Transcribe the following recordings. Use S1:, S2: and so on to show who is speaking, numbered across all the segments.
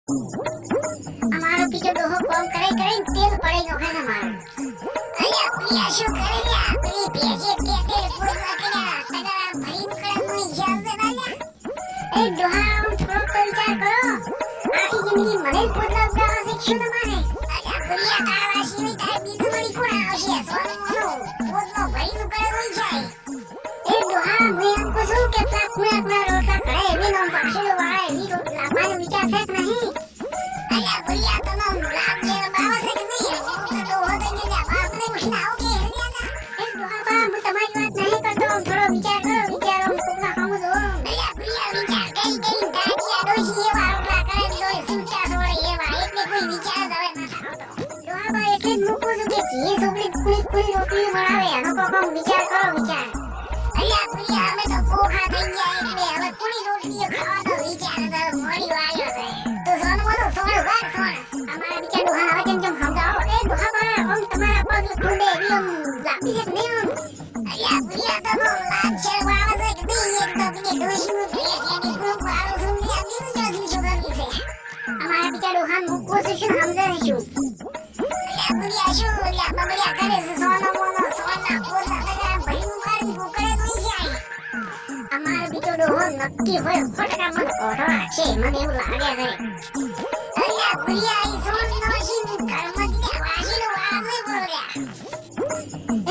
S1: અમારો બીજો ડોહો કોમ કરે તેલ પડી નો ખાને મારો અલ્યા પ્રિયા શું કરે લ્યા પેલી ભેજે તેલ પૂર નાખીને તગડા ભરી નીકળે નું હિસાબ દે ના એ ડોહા થોડો તો વિચાર કરો આખી જિંદગી મને પોતરા ઉડાવવા શીખ્યો તમારે અલ્યા પ્રિયા કાળવાસી ની તારે બીજું મળી કોણ આવશે સોનું પોતરો ભરી નીકળે નું જાય એ ડોહા મેં એમ પૂછું કે પેલા કુણા રોટલા કરે એવી નો પાછળ વાળા એવી રોટલા મારો વિચાર છે કે નહીં અલ્યા પ્રિયા તો નો લાગ જે બાવા છે કે નહીં હું તો ડોહો દઈને જા બાપને ઉઠીને આવ કે હરિયાના એ ડોહા બા હું તમારી વાત નહીં કરતો થોડો વિચાર કરો વિચારો કોકના કામ જો અલ્યા પ્રિયા વિચાર કઈ દાદી આ ડોશી એવા રોટલા કરે જો સુટા છોડે એવા એટલે કોઈ વિચાર જ હવે ના આવતો ડોહા બા એટલે જ મૂકું છું કે જે છોકરી કુણી રોટલી બનાવે એનો કોક વિચાર કરો વિચાર અલ્યા પ્રિયા અમે તો પોખા થઈ ગયા એટલે હવે કુણી રોટલીઓ ખાવાનો વિચાર તો મોડી વાળ્યો છે તો સોનું બોલો સોનું વાત સોન અમારા બીજા ડોહા હવે કેમ સમજાવો એ ડોહા બા આમ તમારા પગ ખુંડે એવી આમ લાંબી છે કે નહીં આમ અલ્યા પ્રિયા તો લાજ છે વાળો છે કે નહીં એક તો બીજે ડોશીનું ભેટ એની ગ્રુપ વાળો છું બીજા બીજું જોથી છોકરી છે અમારા બીજા ડોહા મૂકવો છે શું સમજે શું અલ્યા પ્રિયા શું અલ્યા બબડિયા કરે છે સોનો મોનો સોના પોતા તગડા ભરી મુકારી ભૂકડે નહીં જાય અમારો બીજો ડોહો નક્કી હોય ફટકા મને ઓઢો રાખશે મને એવું લાગે છે અલ્યા પ્રિયા ઈ સોન નોશી ઘરમાં દીધા વાસીનો વાળો નહીં બોલ્યા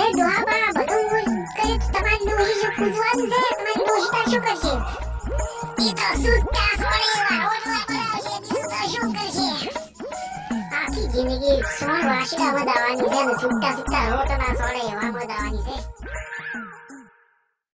S1: એ ડોહા બા બધું કરે તમારી ડોશી શું પૂછવાની છે તમારી ડોશી તાર શું કરશે ઈ તો સુટ્ટા સોડે એવા રોટલા બનાવશે બીજું તો શું કરશે આખી જિંદગી સોન વાસીના મદાવાની છે ને સુટ્ટા રોટલા સોડે એવા મદાવાની છે